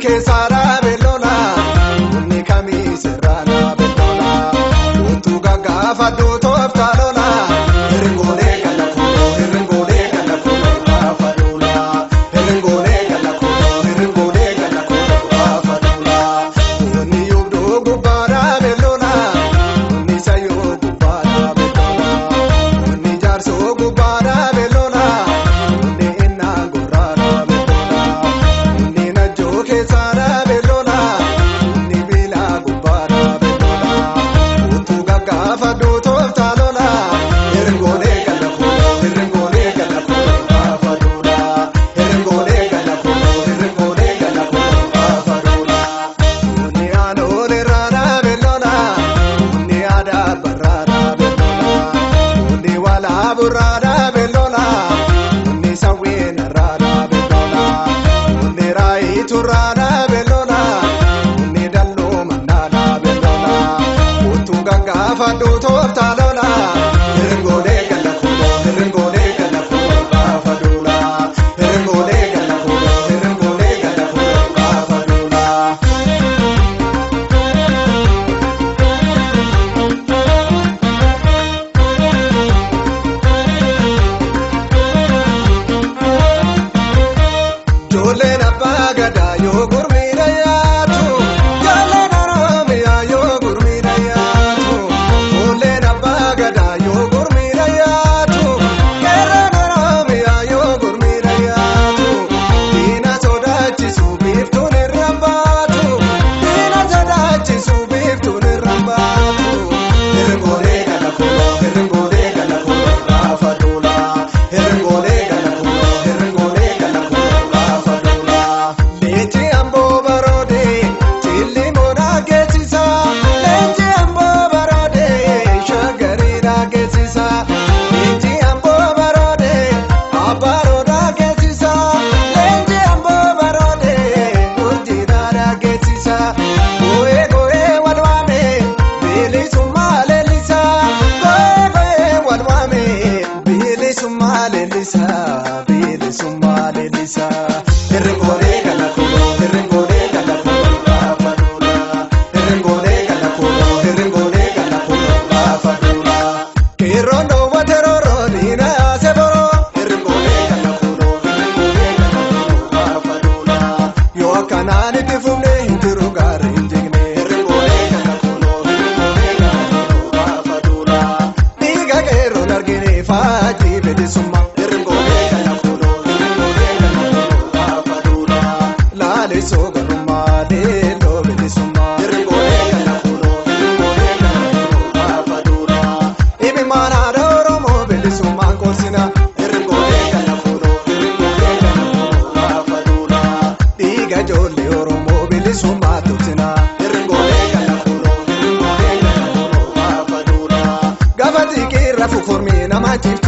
ke sara belona unni kami serana belona utu gaga fadu toftalona ringole gala ko afadula ringole gala ko afadula unni yubdo gubara belona unni sayo gubara belona unni jarso gubara belona unni inna gurara belona unni najjo ke sara belona unni bila gubara belona utu gaga fadu toftalona ringole gala ko afadula ringole gala ko afadula unni anole rana belona unni ada barara belona unni wala burara belona unni sawina rara belona unni rai turana belona unni dallo manana belona utu gaga fadu toftalona ringole gala ko afadula ringole gala ko afadula Jole na pagada yo gurmira yatu Jole na romia yo gurmira yatu Jole na pagada yo gurmira yatu Kera na romia yo gurmira yatu Dina sodachi subiftu nirambatu Dina sodachi subiftu nirambatu Ringole gala ko afadula ringole gala ko afadula Lechi ambo barode chilli mona gesisa Lechi ambo barode shagarira gesisa Lechi ambo barode aparoda gesisa Lechi ambo barode urjidara gesisa Goe walwame bilisuma lelisa Goe walwame bilisuma lelisa Ringole gala ko afadula ringole gala ko afadula Kirondo wateroro dina seboro ringole gala ko afadula Yo kanani tifumne hintiru garinjigne ringole gala ko afadula Diga gero nargine faji bedisuma ringole gala ko afadula Lale sogaruma lelo bedisuma ringole gala ko afadula Imi mana doromo bedisuma korsina ringole gala ko afadula Diga jole oromo bedisuma tutina ringole gala ko afadula Gavati kira fukurmi na majif